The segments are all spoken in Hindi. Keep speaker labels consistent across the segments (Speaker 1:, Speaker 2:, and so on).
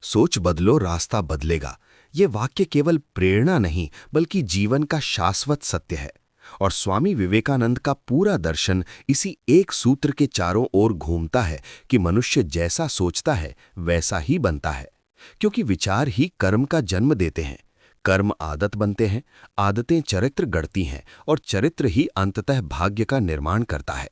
Speaker 1: सोच बदलो रास्ता बदलेगा। ये वाक्य केवल प्रेरणा नहीं बल्कि जीवन का शाश्वत सत्य है। और स्वामी विवेकानंद का पूरा दर्शन इसी एक सूत्र के चारों ओर घूमता है कि मनुष्य जैसा सोचता है वैसा ही बनता है। क्योंकि विचार ही कर्म का जन्म देते हैं, कर्म आदत बनते हैं, आदतें चरित्र गढ़ती हैं और चरित्र ही अंततः भाग्य का निर्माण करता है।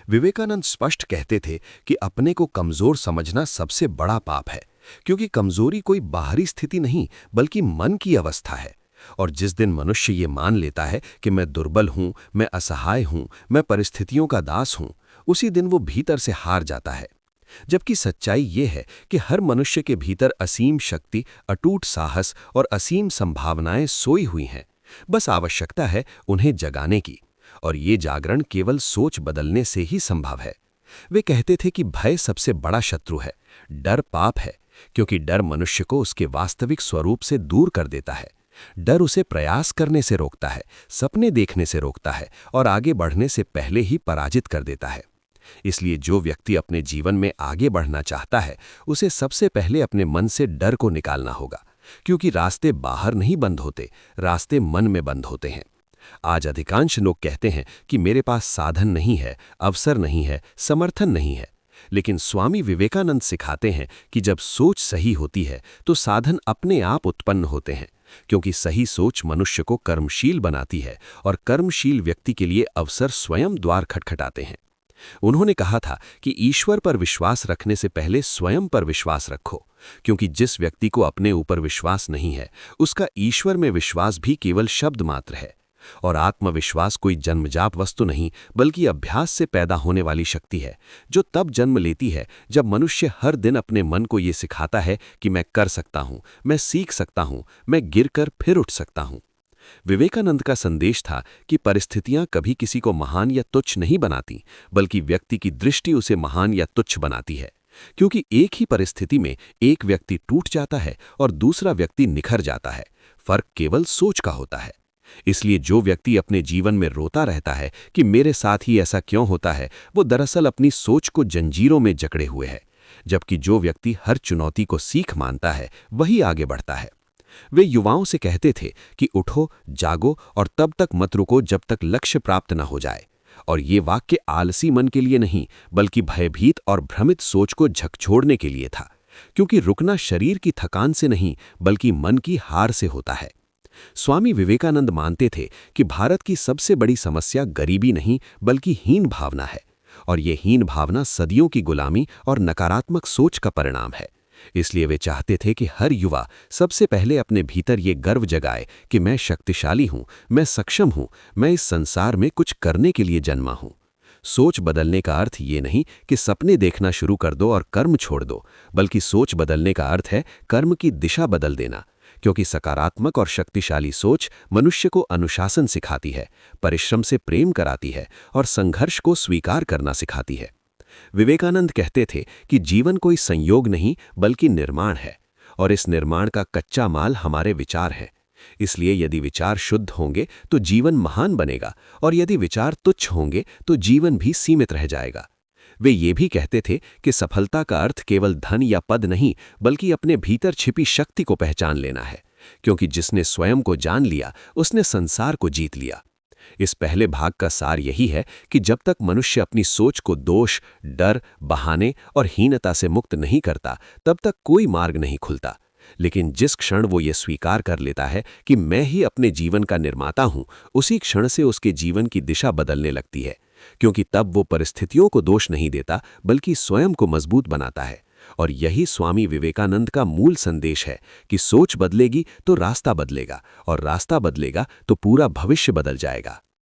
Speaker 1: विवेकानंद स्पष्ट कहते थे कि अपने को कमजोर समझना सबसे बड़ा पाप है, क्योंकि कमजोरी कोई बाहरी स्थिति नहीं बल्कि मन की अवस्था है। और जिस दिन मनुष्य ये मान लेता है कि मैं दुर्बल हूं, मैं असहाय हूं, मैं परिस्थितियों का दास हूं, उसी दिन वो भीतर से हार जाता है। जबकि सच्चाई ये है कि हर मनुष्य के भीतर असीम शक्ति, अटूट साहस और असीम संभावनाएं सोई हुई हैं। बस आवश्यकता है उन्हें जगाने की, और ये जागरण केवल सोच बदलने से ही संभव है। वे कहते थे कि भय सबसे बड़ा शत्रु है, डर पाप है, क्योंकि डर मनुष्य को उसके वास्तविक स्वरूप से दूर कर देता है। डर उसे प्रयास करने से रोकता है, सपने देखने से रोकता है और आगे बढ़ने से पहले ही पराजित कर देता है। इसलिए जो व्यक्ति अपने जीवन में आगे बढ़ना चाहता है, उसे सबसे पहले अपने मन से डर को निकालना होगा, क्योंकि रास्ते बाहर नहीं बंद होते, रास्ते मन में बंद होते हैं। आज अधिकांश लोग कहते हैं कि मेरे पास साधन नहीं है, अवसर नहीं है, समर्थन नहीं है। लेकिन स्वामी विवेकानंद सिखाते हैं कि जब सोच सही होती है तो साधन अपने आप उत्पन्न होते हैं, क्योंकि सही सोच मनुष्य को कर्मशील बनाती है और कर्मशील व्यक्ति के लिए अवसर स्वयं द्वार खटखटाते हैं। उन्होंने कहा था कि ईश्वर पर विश्वास रखने से पहले स्वयं पर विश्वास रखो, क्योंकि जिस व्यक्ति को अपने ऊपर विश्वास नहीं है, उसका ईश्वर में विश्वास भी केवल शब्द मात्र है। और आत्मविश्वास कोई जन्मजात वस्तु नहीं बल्कि अभ्यास से पैदा होने वाली शक्ति है, जो तब जन्म लेती है जब मनुष्य हर दिन अपने मन को ये सिखाता है कि मैं कर सकता हूं, मैं सीख सकता हूं, मैं गिरकर फिर उठ सकता हूं। विवेकानंद का संदेश था कि परिस्थितियां कभी किसी को महान या तुच्छ नहीं बनाती, बल्कि व्यक्ति की दृष्टि उसे महान या तुच्छ बनाती है। क्योंकि एक ही परिस्थिति में एक व्यक्ति टूट जाता है और दूसरा व्यक्ति निखर जाता है, फर्क केवल सोच का होता है। इसलिए जो व्यक्ति अपने जीवन में रोता रहता है कि मेरे साथ ही ऐसा क्यों होता है, वो दरअसल अपनी सोच को जंजीरों में जकड़े हुए है। जबकि जो व्यक्ति हर चुनौती को सीख मानता है, वही आगे बढ़ता है। वे युवाओं से कहते थे कि उठो, जागो और तब तक मत रुको जब तक लक्ष्य प्राप्त न हो जाए। और ये वाक्य आलसी मन के लिए नहीं बल्कि भयभीत और भ्रमित सोच को झकझोरने के लिए था, क्योंकि रुकना शरीर की थकान से नहीं बल्कि मन की हार से होता है। स्वामी विवेकानंद मानते थे कि भारत की सबसे बड़ी समस्या गरीबी नहीं बल्कि हीन भावना है, और ये हीन भावना सदियों की गुलामी और नकारात्मक सोच का परिणाम है। इसलिए वे चाहते थे कि हर युवा सबसे पहले अपने भीतर ये गर्व जगाए कि मैं शक्तिशाली हूं, मैं सक्षम हूं, मैं इस संसार में कुछ करने के लिए जन्मा हूं। सोच बदलने का अर्थ ये नहीं कि सपने देखना शुरू कर दो और कर्म छोड़ दो, बल्कि सोच बदलने का अर्थ है कर्म की दिशा बदल देना। क्योंकि सकारात्मक और शक्तिशाली सोच मनुष्य को अनुशासन सिखाती है, परिश्रम से प्रेम कराती है और संघर्ष को स्वीकार करना सिखाती है। विवेकानंद कहते थे कि जीवन कोई संयोग नहीं बल्कि निर्माण है, और इस निर्माण का कच्चा माल हमारे विचार है। इसलिए यदि विचार शुद्ध होंगे तो जीवन महान बनेगा, और यदि विचार तुच्छ होंगे तो जीवन भी सीमित रह जाएगा। वे ये भी कहते थे कि सफलता का अर्थ केवल धन या पद नहीं बल्कि अपने भीतर छिपी शक्ति को पहचान लेना है, क्योंकि जिसने स्वयं को जान लिया उसने संसार को जीत लिया। इस पहले भाग का सार यही है कि जब तक मनुष्य अपनी सोच को दोष, डर, बहाने और हीनता से मुक्त नहीं करता, तब तक कोई मार्ग नहीं खुलता। लेकिन जिस क्षण वो ये स्वीकार कर लेता है कि मैं ही अपने जीवन का निर्माता हूं, उसी क्षण से उसके जीवन की दिशा बदलने लगती है, क्योंकि तब वो परिस्थितियों को दोष नहीं देता बल्कि स्वयं को मजबूत बनाता है। और यही स्वामी विवेकानंद का मूल संदेश है कि सोच बदलेगी तो रास्ता बदलेगा, और रास्ता बदलेगा तो पूरा भविष्य बदल जाएगा।